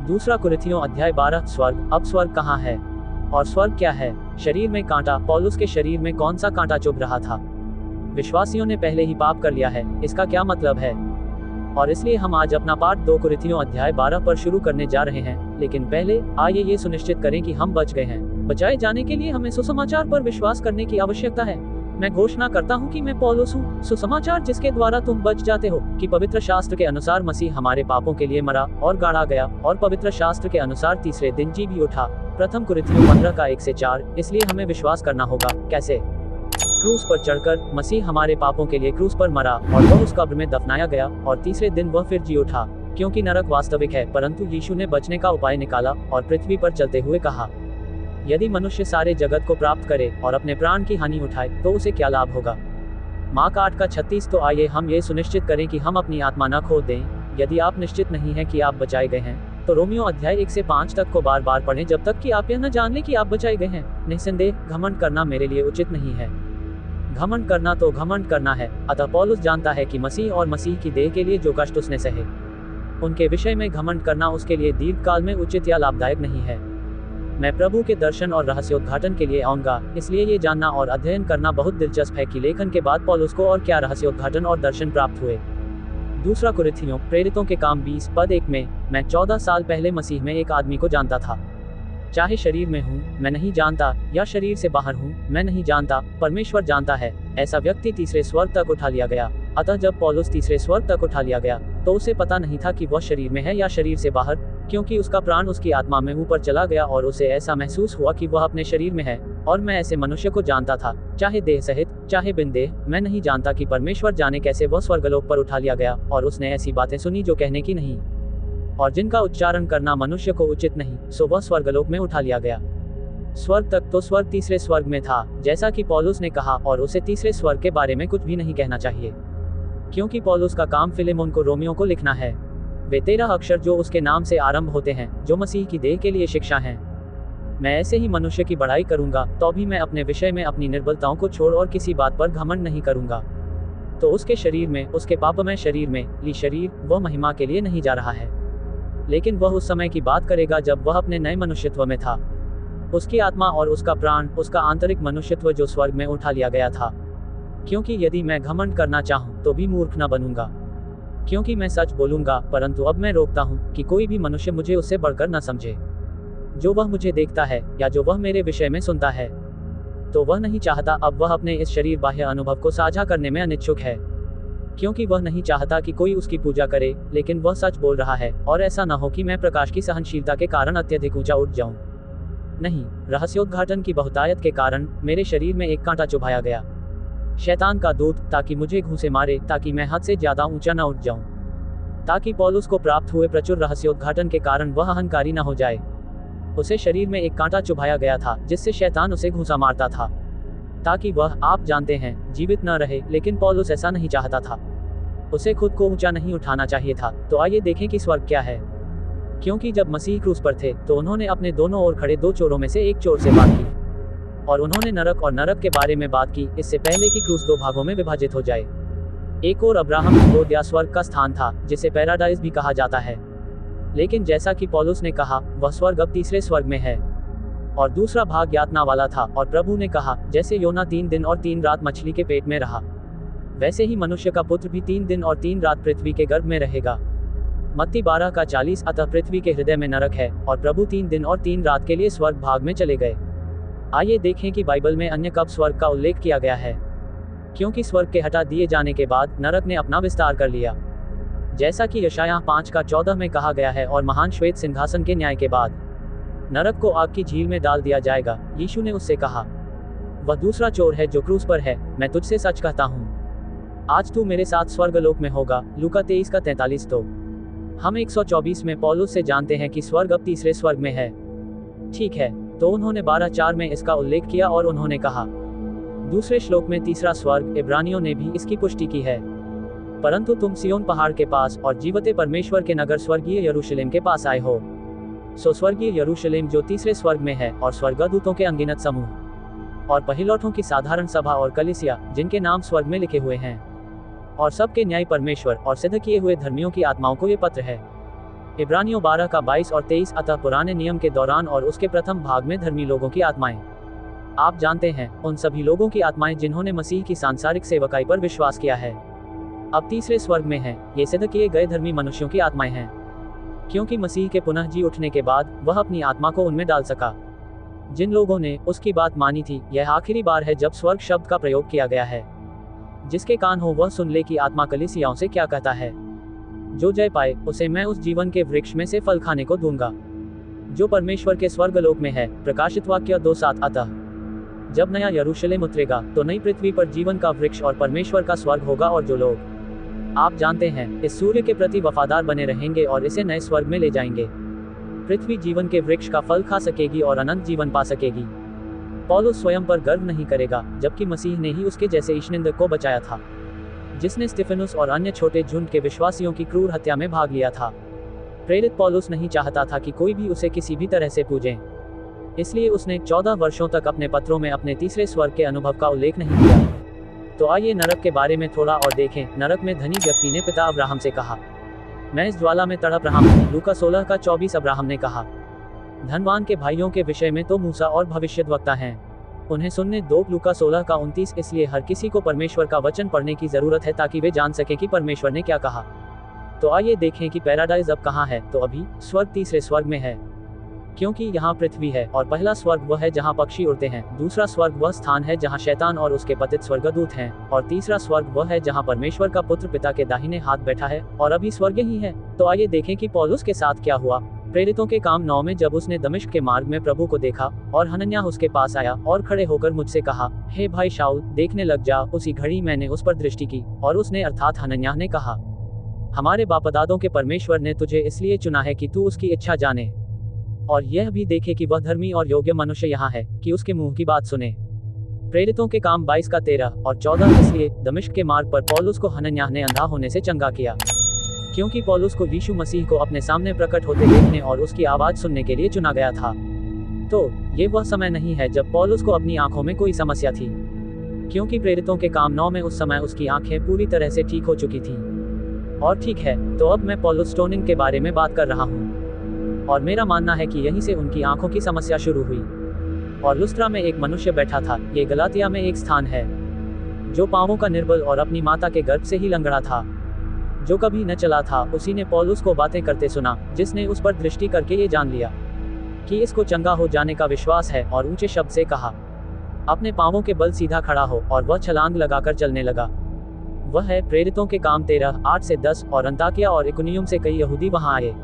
दूसरा कुरिन्थियों अध्याय 12 स्वर्ग। अब स्वर्ग कहाँ है और स्वर्ग क्या है? शरीर में कांटा। पौलुस के शरीर में कौन सा कांटा चुभ रहा था? विश्वासियों ने पहले ही पाप कर लिया है, इसका क्या मतलब है? और इसलिए हम आज अपना पाठ 2 कुरिन्थियों अध्याय 12 पर शुरू करने जा रहे हैं। लेकिन पहले आइए ये सुनिश्चित करें कि हम बच गए हैं। बचाए जाने के लिए हमें सुसमाचार पर विश्वास करने की आवश्यकता है। मैं घोषणा करता हूँ कि मैं पौलुस हूँ, सुसमाचार जिसके द्वारा तुम बच जाते हो, कि पवित्र शास्त्र के अनुसार मसीह हमारे पापों के लिए मरा और गाड़ा गया और पवित्र शास्त्र के अनुसार तीसरे दिन जी भी उठा। प्रथम कुरिन्थियों 15 का 1 से 4। इसलिए हमें विश्वास करना होगा। कैसे? क्रूस पर चढ़कर मसीह हमारे पापों के लिए क्रूस पर मरा और वह उस कब्र में दफनाया गया और तीसरे दिन वह फिर जी उठा। क्योंकि नरक वास्तविक है, परंतु यीशु ने बचने का उपाय निकाला और पृथ्वी पर चलते हुए कहा, यदि मनुष्य सारे जगत को प्राप्त करे और अपने प्राण की हानि उठाए तो उसे क्या लाभ होगा? मार्क 8 का 36। तो आइए हम ये सुनिश्चित करें कि हम अपनी आत्मा न खो दें। यदि आप निश्चित नहीं हैं कि आप बचाए गए हैं, तो रोमियो अध्याय 1 से 5 तक को बार बार पढ़ें जब तक कि आप यह न जान लें कि आप बचाए गए हैं। निस्संदेह घमंड करना मेरे लिए उचित नहीं है। घमंड करना तो घमंड करना है। अतः पौलुस जानता है कि मसीह और मसीह की देह के लिए जो कष्ट उसने सहे, उनके विषय में घमंड करना उसके लिए दीर्घकाल में उचित या लाभदायक नहीं है। मैं प्रभु के दर्शन और रहस्योद्घाटन के लिए आऊंगा, इसलिए ये जानना और अध्ययन करना बहुत दिलचस्प है कि लेखन के बाद पौलुस को और क्या रहस्योद्घाटन और दर्शन प्राप्त हुए। दूसरा कुरिन्थियों प्रेरितों के काम 20 पद 1 में, मैं 14 साल पहले मसीह में एक आदमी को जानता था। चाहे शरीर में हूँ मैं नहीं जानता, या शरीर से बाहर हूँ मैं नहीं जानता, परमेश्वर जानता है। ऐसा व्यक्ति तीसरे स्वर्ग तक उठा लिया गया। अतः जब पौलुस तीसरे स्वर्ग तक उठा लिया गया तो उसे पता नहीं था कि वह शरीर में है या शरीर से बाहर, क्योंकि उसका प्राण उसकी आत्मा में ऊपर चला गया और उसे ऐसा महसूस हुआ कि वह अपने शरीर में है। और मैं ऐसे मनुष्य को जानता था, चाहे देह सहित चाहे बिन देह। मैं नहीं जानता कि परमेश्वर जाने कैसे वह स्वर्गलोक पर उठा लिया गया, और उसने ऐसी बातें सुनी जो कहने की नहीं और जिनका उच्चारण करना मनुष्य को उचित नहीं, सो वह स्वर्गलोक में उठा लिया गया। स्वर्ग तक तो स्वर्ग तीसरे स्वर्ग में था, जैसा कि पौलुस ने कहा, और उसे तीसरे स्वर्ग के बारे में कुछ भी नहीं कहना चाहिए, क्योंकि पौलुस का काम फिलेमोन को रोमियो को लिखना है। वे 13 अक्षर जो उसके नाम से आरंभ होते हैं, जो मसीह की देह के लिए शिक्षा हैं। मैं ऐसे ही मनुष्य की बड़ाई करूंगा, तो भी मैं अपने विषय में अपनी निर्बलताओं को छोड़ और किसी बात पर घमंड नहीं करूंगा। तो उसके शरीर में, उसके पापमय शरीर में ली शरीर, वह महिमा के लिए नहीं जा रहा है, लेकिन वह उस समय की बात करेगा जब वह अपने नए मनुष्यत्व में था। उसकी आत्मा और उसका प्राण, उसका आंतरिक मनुष्यत्व जो स्वर्ग में उठा लिया गया था। क्योंकि यदि मैं घमंड करना चाहूँ तो भी मूर्ख न बनूंगा, क्योंकि मैं सच बोलूंगा, परंतु अब मैं रोकता हूँ कि कोई भी मनुष्य मुझे उससे बढ़कर न समझे। जो वह मुझे देखता है या जो वह मेरे विषय में सुनता है, तो वह नहीं चाहता अब वह अपने इस शरीर बाह्य अनुभव को साझा करने में अनिच्छुक है, क्योंकि वह नहीं चाहता कि कोई उसकी पूजा करे, लेकिन वह सच बोल रहा है, और ऐसा न हो कि मैं प्रकाश की सहनशीलता के कारण अत्यधिक ऊंचा उठ जाऊं। नहीं, रहस्योद्घाटन की बहुतायत के कारण मेरे शरीर में एक कांटा चुभाया गया, शैतान का दूत, ताकि मुझे घूंसे मारे, ताकि मैं हद से ज्यादा ऊंचा न उठ जाऊं, ताकि पौलुस को प्राप्त हुए प्रचुर रहस्योद्घाटन के कारण वह अहंकारी न हो जाए। उसे शरीर में एक कांटा चुभाया गया था, जिससे शैतान उसे घूंसा मारता था, ताकि वह, आप जानते हैं, जीवित न रहे। लेकिन पौलुस ऐसा नहीं चाहता था। उसे खुद को ऊंचा नहीं उठाना चाहिए था। तो आइए देखें कि स्वर्ग क्या है। क्योंकि जब मसीह क्रूस पर थे तो उन्होंने अपने दोनों ओर खड़े 2 चोरों में से एक चोर से बात की, और उन्होंने नरक और नरक के बारे में बात की, इससे पहले कि क्रूस 2 भागों में विभाजित हो जाए। एक और अब्राहम की गोद या स्वर्ग का स्थान था, जिसे पैराडाइज भी कहा जाता है। लेकिन जैसा कि पौलुस ने कहा, वह स्वर्ग अब तीसरे स्वर्ग में है। और दूसरा भाग यातना वाला था। और प्रभु ने कहा, जैसे योना 3 दिन और 3 रात मछली के पेट में रहा, वैसे ही मनुष्य का पुत्र भी 3 दिन और 3 रात पृथ्वी के गर्भ में रहेगा। मत्ती 12 का 40। अतः पृथ्वी के हृदय में नरक है, और प्रभु 3 दिन और 3 रात के लिए स्वर्ग भाग में चले गए। आइए देखें कि बाइबल में अन्य कब स्वर्ग का उल्लेख किया गया है, क्योंकि स्वर्ग के हटा दिए जाने के बाद नरक ने अपना विस्तार कर लिया, जैसा कि यशायाह 5 का 14 में कहा गया है। और महान श्वेत सिंहासन के न्याय के बाद नरक को आग की झील में डाल दिया जाएगा। यीशु ने उससे कहा, वह दूसरा चोर है जो क्रूस पर है, मैं तुझसे सच कहता हूँ, आज तू मेरे साथ स्वर्गलोक में होगा। लूका 23 का 43। तो हम 124 में पौलुस से जानते हैं कि स्वर्ग अब तीसरे स्वर्ग में है। ठीक है, तो उन्होंने 12:4 में इसका उल्लेख किया, और उन्होंने कहा, दूसरे श्लोक में तीसरा स्वर्ग। इब्रानियों ने भी इसकी पुष्टि की है, परंतु तुम सियोन पहाड़ के पास और जीवते परमेश्वर के नगर स्वर्गीय यरूशलेम के पास आए हो। सो स्वर्गीय यरूशलेम जो तीसरे स्वर्ग में है, और स्वर्गदूतों के अनगिनत समूह, और पहिलौठों की साधारण सभा और कलीसिया, जिनके नाम स्वर्ग में लिखे हुए हैं, और सबके न्याय परमेश्वर और सिद्ध किए हुए धर्मियों की आत्माओं को ये पत्र है। इब्रानियों 12 का 22 और 23। अतः पुराने नियम के दौरान और उसके प्रथम भाग में धर्मी लोगों की आत्माएं, आप जानते हैं, उन सभी लोगों की आत्माएं जिन्होंने मसीह की सांसारिक सेवकाई पर विश्वास किया है, अब तीसरे स्वर्ग में हैं। ये सिद्ध किए गए धर्मी मनुष्यों की आत्माएं हैं, क्योंकि मसीह के पुनः जी उठने के बाद वह अपनी आत्मा को उनमें डाल सका। जिन लोगों ने उसकी बात मानी थी, यह आखिरी बार है जब स्वर्ग शब्द का प्रयोग किया गया है। जिसके कान हो वह सुन ले कि आत्मा कलीसियाओं से क्या कहता है। जो जय पाए उसे मैं उस जीवन के वृक्ष में से फल खाने को दूंगा, जो परमेश्वर के स्वर्गलोक में है। प्रकाशित वाक्य 2:7। अतः जब नया यरूशलेम उतरेगा तो नई पृथ्वी पर जीवन का वृक्ष और परमेश्वर का स्वर्ग होगा, और जो लोग, आप जानते हैं, इस सूर्य के प्रति वफादार बने रहेंगे और इसे नए स्वर्ग में ले जाएंगे। पृथ्वी जीवन के वृक्ष का फल खा सकेगी और अनंत जीवन पा सकेगी। पौलुस स्वयं पर गर्व नहीं करेगा, जबकि मसीह ने ही उसके जैसे ईशनिंदक को बचाया था, जिसने स्तिफनुस और अन्य छोटे झुंड के विश्वासियों की क्रूर हत्या में भाग लिया था। प्रेरित पौलुस नहीं चाहता था कि कोई भी उसे किसी भी तरह से पूजे, इसलिए उसने 14 वर्षों तक अपने पत्रों में अपने तीसरे स्वर्ग के अनुभव का उल्लेख नहीं किया। तो आइए नरक के बारे में थोड़ा और देखें। नरक में धनी व्यक्ति ने पिता अब्राहम से कहा, मैं इस ज्वाला में तड़प रहा हूं। लूका 16:24। अब्राहम ने कहा। धनवान के भाइयों के विषय में तो मूसा और भविष्यद्वक्ता हैं, उन्हें सुनने दो। लूका 16:29। इसलिए हर किसी को परमेश्वर का वचन पढ़ने की जरूरत है ताकि वे जान सके कि परमेश्वर ने क्या कहा। तो आइए देखें कि पैराडाइज अब कहाँ है। तो अभी स्वर्ग तीसरे स्वर्ग में है, क्योंकि यहाँ पृथ्वी है, और पहला स्वर्ग वह है जहाँ पक्षी उड़ते हैं, दूसरा स्वर्ग वह स्थान है जहाँ शैतान और उसके पतित स्वर्गदूत हैं, और तीसरा स्वर्ग वह है जहाँ परमेश्वर का पुत्र पिता के दाहिने हाथ बैठा है, और अभी स्वर्ग ही है। तो आइए देखें कि पौलुस के साथ क्या हुआ। प्रेरितों के काम 9 में जब उसने दमिश्क के मार्ग में प्रभु को देखा और हनन्याह उसके पास आया और खड़े होकर मुझसे कहा, हे भाई शाऊल, देखने लग जा। उसी घड़ी मैंने उस पर दृष्टि की, और उसने अर्थात हनन्याह ने कहा, हमारे बापदादों के परमेश्वर ने तुझे इसलिए चुना है कि तू उसकी इच्छा जाने और यह भी देखे कि वह धर्मी और योग्य मनुष्य यहाँ है कि उसके मुंह की बात सुने। प्रेरितों के काम 22:13 और 14। इसलिए दमिश्क के मार्ग पर पौलुस को हनन्याह ने अंधा होने से चंगा किया, क्योंकि पौलुस को यीशु मसीह को अपने सामने प्रकट होते देखने और उसकी आवाज सुनने के लिए चुना गया था। तो ये वह समय नहीं है जब पौलुस को अपनी आंखों में कोई समस्या थी, क्योंकि प्रेरितों के काम 9 में उस समय उसकी आंखें पूरी तरह से ठीक हो चुकी थी। और ठीक है, तो अब मैं पौलुस स्टोनिंग के बारे में बात कर रहा हूँ, और मेरा मानना है कि यहीं से उनकी आंखों की समस्या शुरू हुई। और लुस्त्रा में एक मनुष्य बैठा था, ये गलातिया में एक स्थान है, जो पांवों का निर्बल और अपनी माता के गर्भ से ही लंगड़ा था, जो कभी न चला था। उसी ने पौलुस को बातें करते सुना, जिसने उस पर दृष्टि करके ये जान लिया कि इसको चंगा हो जाने का विश्वास है, और ऊंचे शब्द से कहा, अपने पांवों के बल सीधा खड़ा हो, और वह छलांग लगाकर चलने लगा। वह है प्रेरितों के काम 13:8-10। और अंताकिया और इकुनियुम से कई यहूदी वहां आए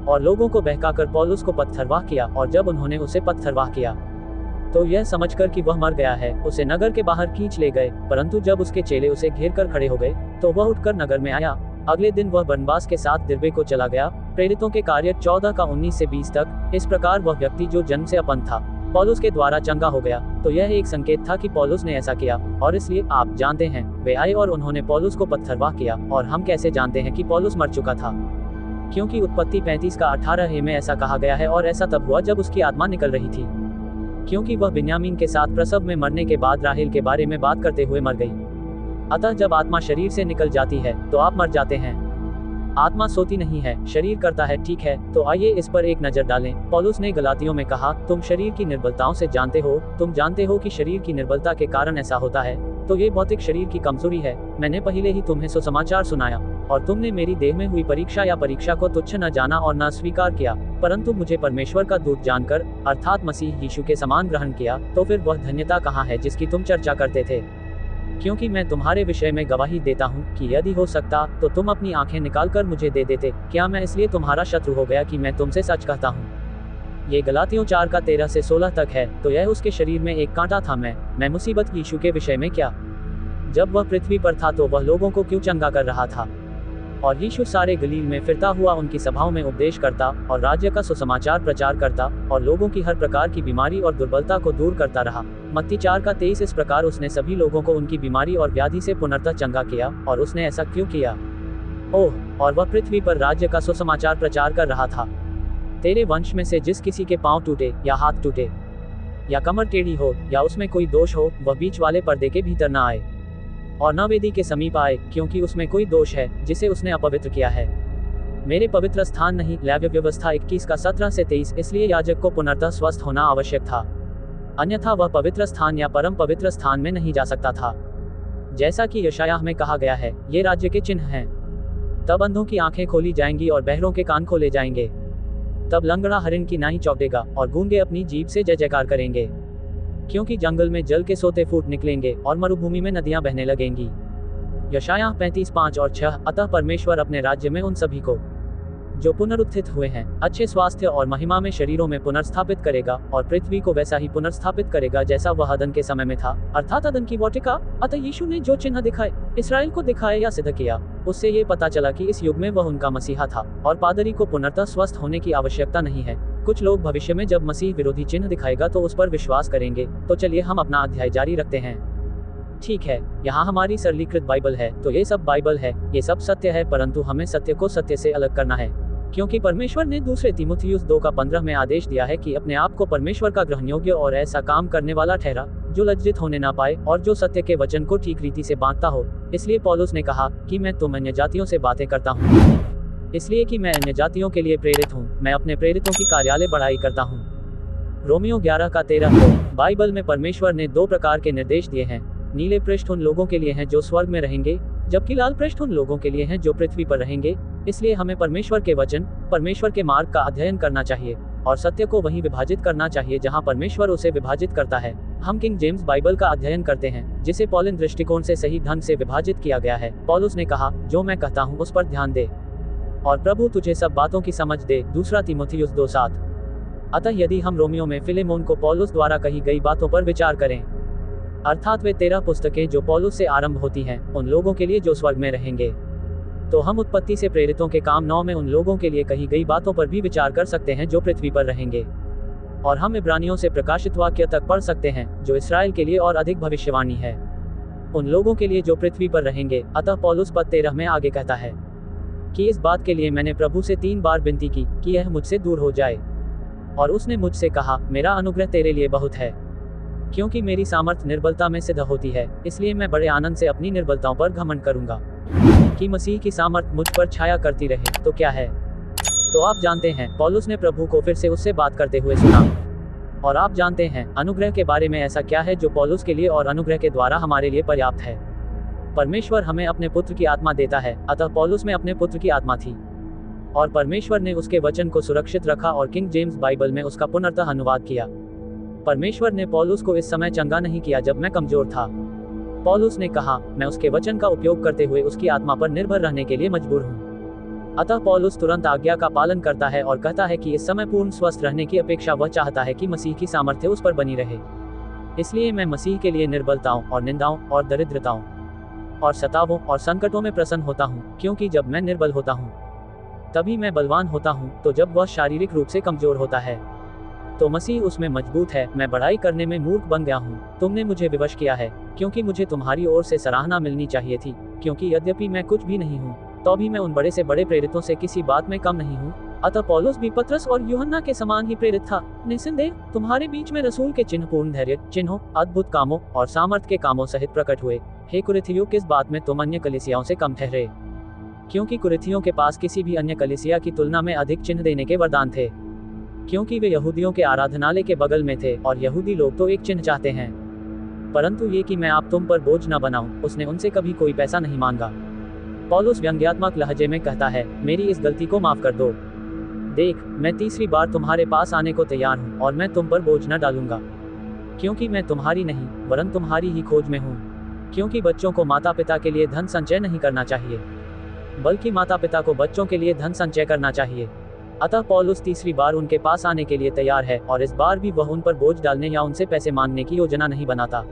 और लोगों को बहकाकर पौलुस को पत्थरवाह किया, और जब उन्होंने उसे पत्थरवाह किया तो यह समझकर कि वह मर गया है, उसे नगर के बाहर खींच ले गए। परंतु जब उसके चेले उसे घेर कर खड़े हो गए तो वह उठकर नगर में आया। अगले दिन वह बरनबास के साथ दिरबे को चला गया। प्रेरितों के कार्य 14:19-20 तक। इस प्रकार वह व्यक्ति जो जन्म से अपंग था पौलुस के द्वारा चंगा हो गया। तो यह एक संकेत था कि पौलुस ने ऐसा किया, और इसलिए आप जानते हैं, वे आए और उन्होंने पौलुस को पत्थरवाह किया। और हम कैसे जानते हैं कि पौलुस मर चुका था? क्योंकि उत्पत्ति 35:18 में ऐसा कहा गया है, और ऐसा तब हुआ जब उसकी आत्मा निकल रही थी, क्योंकि वह बिन्यामीन के साथ प्रसव में मरने के बाद राहेल के बारे में बात करते हुए मर गई। अतः जब आत्मा शरीर से निकल जाती है तो आप मर जाते हैं। आत्मा सोती नहीं है, शरीर करता है। ठीक है, तो आइए इस पर एक नजर डालें। पौलुस ने गलातियों में कहा, तुम शरीर की निर्बलताओं से जानते हो, तुम जानते हो कि शरीर की निर्बलता के कारण ऐसा होता है। तो ये भौतिक शरीर की कमजोरी है। मैंने पहले ही तुम्हें सुसमाचार सुनाया, और तुमने मेरी देह में हुई परीक्षा या परीक्षा को तुच्छ न जाना और न स्वीकार किया, परंतु मुझे परमेश्वर का दूत जानकर, अर्थात मसीह यीशु के समान ग्रहण किया। तो फिर वह धन्यता कहाँ है जिसकी तुम चर्चा करते थे? क्योंकि मैं तुम्हारे विषय में गवाही देता हूँ कि यदि हो सकता तो तुम अपनी आंखें निकालकर मुझे दे देते। क्या मैं इसलिए तुम्हारा शत्रु हो गया कि मैं तुमसे सच कहता हूँ? ये गलातियों 4:13-16 तक है। तो यह उसके शरीर में एक कांटा था। मैं मुसीबत यीशु के विषय में क्या? जब वह पृथ्वी पर था तो वह लोगों को क्यों चंगा कर रहा था? और यीशु सारे गलील में फिरता हुआ उनकी सभाओं में उपदेश करता और राज्य का सुसमाचार प्रचार करता और लोगों की हर प्रकार की बीमारी और दुर्बलता को दूर करता रहा। मत्ती 4:23। इस प्रकार उसने सभी लोगों को उनकी बीमारी और व्याधि से पुनर्तः चंगा किया। और उसने ऐसा क्यों किया? ओह, और वह पृथ्वी पर राज्य का सुसमाचार प्रचार कर रहा था। तेरे वंश में से जिस किसी के पांव टूटे या हाथ टूटे या कमर टेढ़ी हो या उसमें कोई दोष हो, वह बीच वाले पर्दे के भीतर न आए और न वेदी के समीप आए, क्योंकि उसमें कोई दोष है जिसे उसने अपवित्र किया है। मेरे पवित्र स्थान नहीं। लेवी व्यवस्था 21 का 17 से 23। इसलिए याजक को पुनर्तः स्वस्थ होना आवश्यक था, अन्यथा वह पवित्र स्थान या परम पवित्र स्थान में नहीं जा सकता था। जैसा कि यशायाह में कहा गया है, ये राज्य के चिन्ह हैं। तब अंधों की आंखें खोली जाएंगी और बहरों के कान खोले जाएंगे। तब लंगड़ा हरिण की नाई चौंकेगा और गूंगे अपनी जीभ से जय जयकार करेंगे, क्योंकि जंगल में जल के सोते फूट निकलेंगे और मरुभूमि में नदियां बहने लगेंगी। यशायाह 35:5 और 6। अतः परमेश्वर अपने राज्य में उन सभी को जो पुनरुत्थित हुए हैं अच्छे स्वास्थ्य और महिमा में शरीरों में पुनर्स्थापित करेगा, और पृथ्वी को वैसा ही पुनर्स्थापित करेगा जैसा वह अदन के समय में था, अर्थात अदन की वाटिका। अतः यीशु ने जो चिन्ह दिखाए, इस्राएल को दिखाए या सिद्ध किया, उससे ये पता चला कि इस युग में वह उनका मसीहा था और पादरी को पुनर्तः स्वस्थ होने की आवश्यकता नहीं है। कुछ लोग भविष्य में जब मसीह विरोधी चिन्ह दिखाएगा तो उस पर विश्वास करेंगे। तो चलिए हम अपना अध्याय जारी रखते हैं। ठीक है, यहाँ हमारी सरलीकृत बाइबल है। तो ये सब बाइबल है, ये सब सत्य है, परंतु हमें सत्य को सत्य से अलग करना है, क्योंकि परमेश्वर ने दूसरे तीमुथियुस 2:15 में आदेश दिया है कि अपने आप को परमेश्वर का ग्रहण योग्य और ऐसा काम करने वाला ठहरा जो लज्जित होने ना पाए और जो सत्य के वचन को ठीक रीति से बांटता हो। इसलिए पौलुस ने कहा कि मैं तुम अन्य जातियों से बातें करता हूँ, इसलिए कि मैं अन्य जातियों के लिए प्रेरित हूँ। मैं अपने प्रेरितों की कार्यालय बढ़ाई करता हूँ। रोमियो 11:13। बाइबल में परमेश्वर ने 2 प्रकार के निर्देश दिए हैं। नीले पृष्ठ उन लोगों के लिए हैं जो स्वर्ग में रहेंगे, जबकि लाल पृष्ठ उन लोगों के लिए हैं जो पृथ्वी पर रहेंगे। इसलिए हमें परमेश्वर के वचन, परमेश्वर के मार्ग का अध्ययन करना चाहिए और सत्य को वहीं विभाजित करना चाहिए जहां परमेश्वर उसे विभाजित करता है। हम किंग जेम्स बाइबल का अध्ययन करते हैं, जिसे पॉलिन दृष्टिकोण से सही ढंग से विभाजित किया गया है। पौलुस ने कहा, जो मैं कहता हूँ उस पर ध्यान दे और प्रभु तुझे सब बातों की समझ दे। 2 तीमुथियुस 2:7। अतः यदि हम रोमियो में फिलेमोन को पौलुस द्वारा कही गई बातों पर विचार करें, अर्थात वे 13 पुस्तकें जो पौलुस से आरंभ होती हैं उन लोगों के लिए जो स्वर्ग में रहेंगे, तो हम उत्पत्ति से प्रेरितों के काम 9 में उन लोगों के लिए कही गई बातों पर भी विचार कर सकते हैं जो पृथ्वी पर रहेंगे। और हम इब्रानियों से प्रकाशित वाक्य तक पढ़ सकते हैं जो इसराइल के लिए और अधिक भविष्यवाणी है उन लोगों के लिए जो पृथ्वी पर रहेंगे। अतः पौलुस पद 13 में आगे कहता है कि इस बात के लिए मैंने प्रभु से 3 बार विनती की कि यह मुझसे दूर हो जाए, और उसने मुझसे कहा, मेरा अनुग्रह तेरे लिए बहुत है, क्योंकि मेरी सामर्थ्य निर्बलता में सिद्ध होती है। इसलिए मैं बड़े आनंद से अपनी निर्बलताओं पर घमंड करूंगा कि मसीह की सामर्थ मुझ पर छाया करती रहे। तो क्या है? तो आप जानते हैं, पौलुस ने प्रभु को फिर से उससे बात करते हुए सुना। और आप जानते हैं अनुग्रह के बारे में ऐसा क्या है जो पौलुस के लिए और अनुग्रह के द्वारा हमारे लिए पर्याप्त है। परमेश्वर हमें अपने पुत्र की आत्मा देता है। अतः पौलुस में अपने पुत्र की आत्मा थी और परमेश्वर ने उसके वचन को सुरक्षित रखा और किंग जेम्स बाइबल में उसका पुनर्तः अनुवाद किया। परमेश्वर ने पौलुस को इस समय चंगा नहीं किया जब मैं कमजोर था। पौलुस ने कहा, मैं उसके वचन का उपयोग करते हुए उसकी आत्मा पर निर्भर रहने के लिए मजबूर हूँ। अतः पौलुस तुरंत आज्ञा का पालन करता है और कहता है कि इस समय पूर्ण स्वस्थ रहने की अपेक्षा वह चाहता है कि मसीह की सामर्थ्य उस पर बनी रहे। इसलिए मैं मसीह के लिए निर्बलताओं और निंदाओं और दरिद्रताओं और सतावों और संकटों में प्रसन्न होता हूँ, क्योंकि जब मैं निर्बल होता हूँ तभी मैं बलवान होता हूँ। तो जब वह शारीरिक रूप से कमजोर होता है तो मसीह उसमें मजबूत है। मैं बढ़ाई करने में मूर्ख बन गया हूँ। तुमने मुझे विवश किया है, क्योंकि मुझे तुम्हारी ओर से सराहना मिलनी चाहिए थी, क्योंकि यद्यपि मैं कुछ भी नहीं हूँ तो भी मैं उन बड़े से बड़े प्रेरितों से किसी बात में कम नहीं हूँ। अतः पौलुस भी पतरस और यूहन्ना के समान ही प्रेरित था। निस्संदेह तुम्हारे बीच में रसूल के चिन्ह, पूर्ण धैर्य, चिन्हों, अद्भुत कामों और सामर्थ्य के कामों सहित प्रकट हुए। हे कुरिथियों, किस बात में तुम अन्य कलीसियाओं से कम ठहरे? क्योंकि कुरिथियों के पास किसी भी अन्य कलीसिया की तुलना में अधिक चिन्ह देने के वरदान थे, क्योंकि वे यहूदियों के आराधनालय के बगल में थे और यहूदी लोग तो एक चिन्ह चाहते हैं, परंतु ये कि मैं आप तुम पर बोझ न बनाऊं। उसने उनसे कभी कोई पैसा नहीं मांगा। पौलुस व्यंग्यात्मक लहजे में कहता है, मेरी इस गलती को माफ कर दो। देख, मैं तीसरी बार तुम्हारे पास आने को तैयार हूँ और मैं तुम पर बोझ न डालूंगा, क्योंकि मैं तुम्हारी नहीं वरन तुम्हारी ही खोज में हूँ। क्योंकि बच्चों को माता पिता के लिए धन संचय नहीं करना चाहिए, बल्कि माता पिता को बच्चों के लिए धन संचय करना चाहिए। अतः पौलुस तीसरी बार उनके पास आने के लिए तैयार है और इस बार भी वह उन पर बोझ डालने या उनसे पैसे मांगने की योजना नहीं बनाता,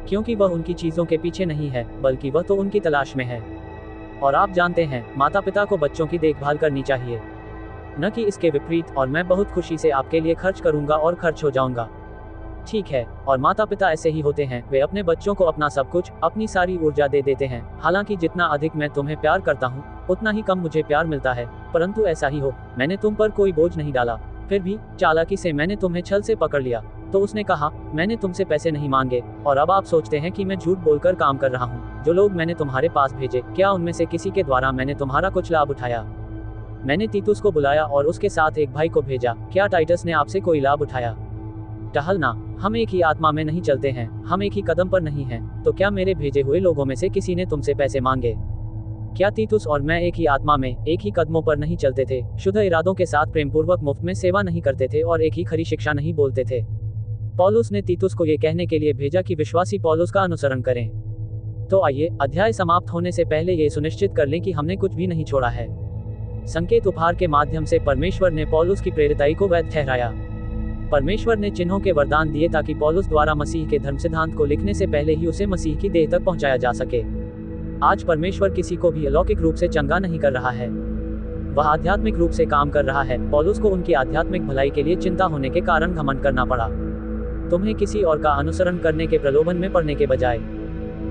क्योंकि वह उनकी चीजों के पीछे नहीं है, बल्कि वह तो उनकी तलाश में है। और आप जानते हैं, माता पिता को बच्चों की देखभाल करनी चाहिए, न कि इसके विपरीत। और मैं बहुत खुशी से आपके लिए खर्च करूंगा और खर्च हो जाऊंगा। ठीक है, और माता पिता ऐसे ही होते हैं। वे अपने बच्चों को अपना सब कुछ, अपनी सारी ऊर्जा दे देते हैं। हालांकि जितना अधिक मैं तुम्हें प्यार करता हूँ उतना ही कम मुझे प्यार मिलता है, परंतु ऐसा ही हो। मैंने तुम पर कोई बोझ नहीं डाला, फिर भी चालाकी से मैंने तुम्हें छल से पकड़ लिया। तो उसने कहा, मैंने तुमसे पैसे नहीं मांगे और अब आप सोचते हैं कि मैं झूठ बोलकर काम कर रहा हूँ। जो लोग मैंने तुम्हारे पास भेजे, क्या उनमें से किसी के द्वारा मैंने तुम्हारा कुछ लाभ उठाया? मैंने तीतुस को बुलाया और उसके साथ एक भाई को भेजा। क्या टाइटस ने आपसे कोई लाभ उठाया? टहलना। हम एक ही आत्मा में नहीं चलते हैं, हम एक ही कदम पर नहीं हैं। तो क्या मेरे भेजे हुए लोगों में से किसी ने तुमसे पैसे मांगे? क्या तीतुस और मैं एक ही आत्मा में, एक ही कदमों पर नहीं चलते थे, शुद्ध इरादों के साथ प्रेमपूर्वक मुफ्त में सेवा नहीं करते थे और एक ही खरी शिक्षा नहीं बोलते थे? पौलुस ने तीतुस को ये कहने के लिए भेजा कि विश्वासी पौलुस का अनुसरण करें। तो आइए, अध्याय समाप्त होने से पहले ये सुनिश्चित कर लें कि हमने कुछ भी नहीं छोड़ा है। संकेत उपहार के माध्यम से परमेश्वर ने पौलुस की प्रेरिताई को वैध ठहराया। परमेश्वर ने चिन्हों के वरदान दिए ताकि पौलुस द्वारा मसीह के धर्म सिद्धांत को लिखने से पहले ही उसे मसीह की देह तक पहुंचाया जा सके। आज परमेश्वर किसी को भी अलौकिक रूप से चंगा नहीं कर रहा है, वह आध्यात्मिक रूप से काम कर रहा है। पौलुस को उनकी आध्यात्मिक भलाई के लिए चिंता होने के कारण घमंड करना पड़ा। तुम्हें किसी और का अनुसरण करने के प्रलोभन में पड़ने के बजाय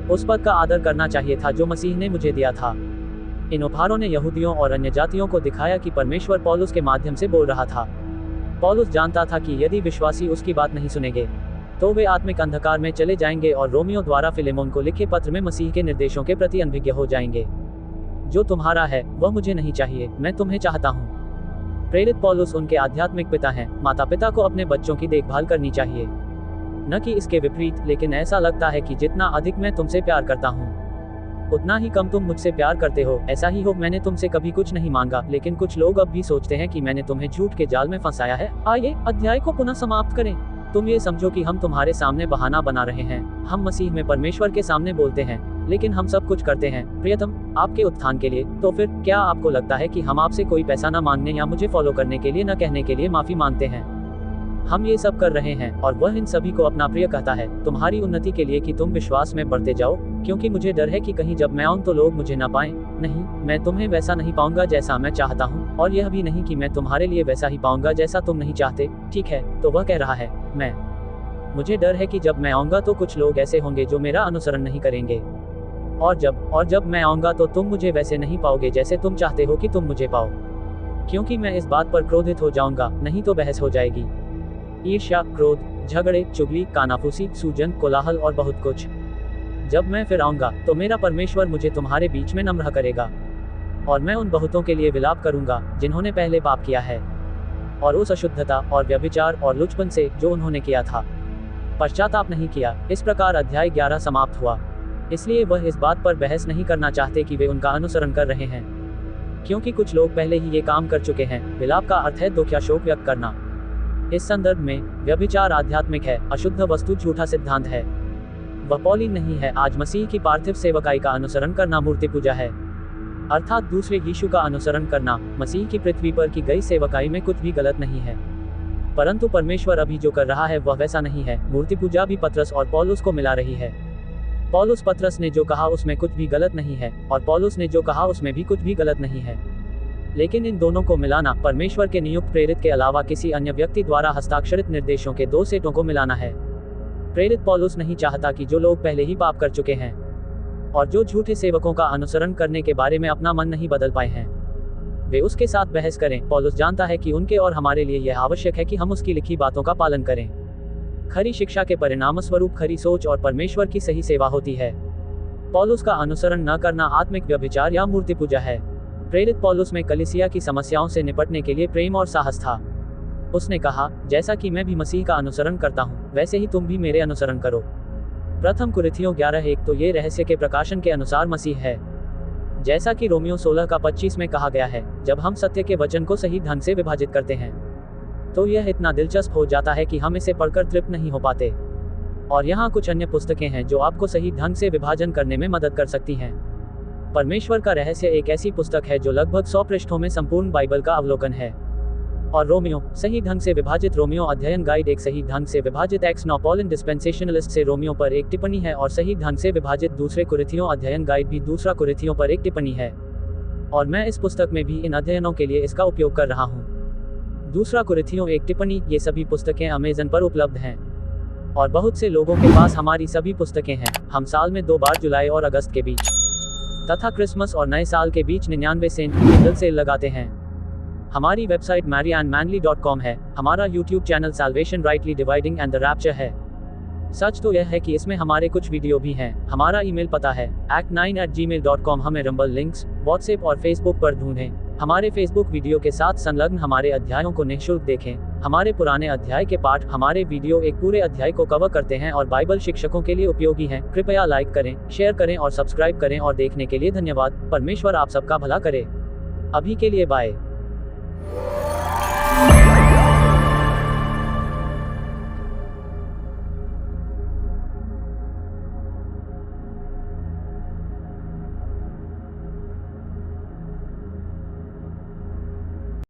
उस पद का आदर करना चाहिए था जो मसीह ने मुझे दिया था। इन उपहारों ने यहूदियों और अन्य जातियों को दिखाया कि परमेश्वर पौलुस के माध्यम से बोल रहा था। पौलुस जानता था कि यदि विश्वासी उसकी बात नहीं सुनेंगे तो वे आत्मिक अंधकार में चले जाएंगे और रोमियो द्वारा फिलेमोन को लिखे पत्र में मसीह के निर्देशों के प्रति अनभिज्ञ हो जाएंगे। जो तुम्हारा है वह मुझे नहीं चाहिए, मैं तुम्हें चाहता हूँ। प्रेरित पौलुस उनके आध्यात्मिक पिता हैं। माता पिता को अपने बच्चों की देखभाल करनी चाहिए, न कि इसके विपरीत। लेकिन ऐसा लगता है कि जितना अधिक मैं तुमसे प्यार करता हूँ उतना ही कम तुम मुझसे प्यार करते हो। ऐसा ही हो, मैंने तुमसे कभी कुछ नहीं मांगा, लेकिन कुछ लोग अब भी सोचते हैं कि मैंने तुम्हें झूठ के जाल में फंसाया है। आइए अध्याय को पुनः समाप्त करें। तुम ये समझो कि हम तुम्हारे सामने बहाना बना रहे हैं। हम मसीह में परमेश्वर के सामने बोलते हैं, लेकिन हम सब कुछ करते हैं प्रियतम आपके उत्थान के लिए। तो फिर क्या आपको लगता है कि हम आपसे कोई पैसा न मांगने या मुझे फॉलो करने के लिए न कहने के लिए माफी मांगते हैं? हम ये सब कर रहे हैं और वह इन सभी को अपना प्रिय कहता है, तुम्हारी उन्नति के लिए कि तुम विश्वास में बढ़ते जाओ, क्योंकि मुझे डर है कि कहीं जब मैं आऊं तो लोग मुझे ना पाएं। नहीं, मैं तुम्हें वैसा नहीं पाऊंगा जैसा मैं चाहता हूं, और यह भी नहीं कि मैं तुम्हारे लिए वैसा ही पाऊंगा जैसा तुम नहीं चाहते। ठीक है, तो वह कह रहा है, मुझे डर है कि जब मैं आऊंगा तो कुछ लोग ऐसे होंगे जो मेरा अनुसरण नहीं करेंगे, और जब मैं आऊंगा तो तुम मुझे वैसे नहीं पाओगे जैसे तुम चाहते हो कि तुम मुझे पाओ, क्योंकि मैं इस बात पर क्रोधित हो जाऊंगा, नहीं तो बहस हो जाएगी। ईर्ष्या, क्रोध, झगड़े, चुगली, कानाफूसी, सूजन, कोलाहल और बहुत कुछ। जब मैं फिर आऊंगा तो मेरा परमेश्वर मुझे तुम्हारे बीच में नम्र करेगा, और मैं उन बहुतों के लिए विलाप करूंगा जिन्होंने पहले पाप किया है, और उस अशुद्धता और व्यभिचार और लुचपन से जो उन्होंने किया था पश्चाताप नहीं किया। इस प्रकार अध्याय 11 समाप्त हुआ। इसलिए वह इस बात पर बहस नहीं करना चाहते कि वे उनका अनुसरण कर रहे हैं, क्योंकि कुछ लोग पहले ही ये काम कर चुके हैं। विलाप का अर्थ है दुख या शोक व्यक्त करना। इस संदर्भ में व्यभिचार आध्यात्मिक है, अशुद्ध वस्तु झूठा सिद्धांत है, वह पौलीन नहीं है। आज मसीह की पार्थिव सेवकाई का अनुसरण करना मूर्ति पूजा है, अर्थात दूसरे यीशु का अनुसरण करना। मसीह की पृथ्वी पर की गई सेवकाई में कुछ भी गलत नहीं है, परंतु परमेश्वर अभी जो कर रहा है वह वैसा नहीं है। मूर्ति पूजा भी पतरस और पौलुस को मिला रही है। पौलुस पतरस ने जो कहा उसमें कुछ भी गलत नहीं है, और पौलुस ने जो कहा उसमें भी कुछ भी गलत नहीं है, लेकिन इन दोनों को मिलाना परमेश्वर के नियुक्त प्रेरित के अलावा किसी अन्य व्यक्ति द्वारा हस्ताक्षरित निर्देशों के दो सेटों को मिलाना है। प्रेरित पौलुस नहीं चाहता कि जो लोग पहले ही पाप कर चुके हैं और जो झूठे सेवकों का अनुसरण करने के बारे में अपना मन नहीं बदल पाए हैं, वे उसके साथ बहस करें। पौलुस जानता है कि उनके और हमारे लिए यह आवश्यक है कि हम उसकी लिखी बातों का पालन करें। खरी शिक्षा के परिणामस्वरूप खरी सोच और परमेश्वर की सही सेवा होती है। पौलुस का अनुसरण न करना आत्मिक व्यभिचार या मूर्ति पूजा है। प्रेरित पौलुस में कलीसिया की समस्याओं से निपटने के लिए प्रेम और साहस था। उसने कहा, जैसा कि मैं भी मसीह का अनुसरण करता हूँ वैसे ही तुम भी मेरे अनुसरण करो। प्रथम कुरिन्थियों 11:1। तो ये रहस्य के प्रकाशन के अनुसार मसीह है, जैसा कि रोमियो 16:25 में कहा गया है। जब हम सत्य के वचन को सही ढंग से विभाजित करते हैं तो यह इतना दिलचस्प हो जाता है कि हम इसे पढ़कर तृप्त नहीं हो पाते। और यहाँ कुछ अन्य पुस्तकें हैं जो आपको सही ढंग से विभाजन करने में मदद कर सकती हैं। परमेश्वर का रहस्य एक ऐसी पुस्तक है जो लगभग 100 पृष्ठों में संपूर्ण बाइबल का अवलोकन है। और रोमियो सही ढंग से विभाजित रोमियो अध्ययन गाइड एक सही ढंग से विभाजित एक्स नॉपोलिन डिस्पेंसेशनलिस्ट से रोमियो पर एक टिप्पणी है, और सही ढंग से विभाजित दूसरे कुरिन्थियों अध्ययन गाइड भी दूसरा कुरिन्थियों पर एक टिप्पणी है, और मैं इस पुस्तक में भी इन अध्ययनों के लिए इसका उपयोग कर रहा हूँ। दूसरा कुरिन्थियों एक टिप्पणी, ये सभी पुस्तकें अमेज़न पर उपलब्ध हैं, और बहुत से लोगों के पास हमारी सभी पुस्तकें हैं। हम साल में 2 बार जुलाई और अगस्त के बीच तथा क्रिसमस और नए साल के बीच 99 सेंट की किंडल सेल लगाते हैं। हमारी वेबसाइट maryandmanly.com है। हमारा YouTube channel salvation rightly dividing and the rapture है। सच तो यह है कि इसमें हमारे कुछ वीडियो भी हैं। हमारा ईमेल पता है act9@gmail.com। हमें रंबल, लिंक्स, व्हाट्सएप और फेसबुक पर ढूंढें। हमारे फेसबुक वीडियो के साथ संलग्न हमारे अध्यायों को निःशुल्क देखें। हमारे पुराने अध्याय के पाठ हमारे वीडियो एक पूरे अध्याय को कवर करते हैं और बाइबल शिक्षकों के लिए उपयोगी हैं। कृपया लाइक करें, शेयर करें और सब्सक्राइब करें और देखने के लिए धन्यवाद। परमेश्वर आप सबका भला करे। अभी के लिए बाय।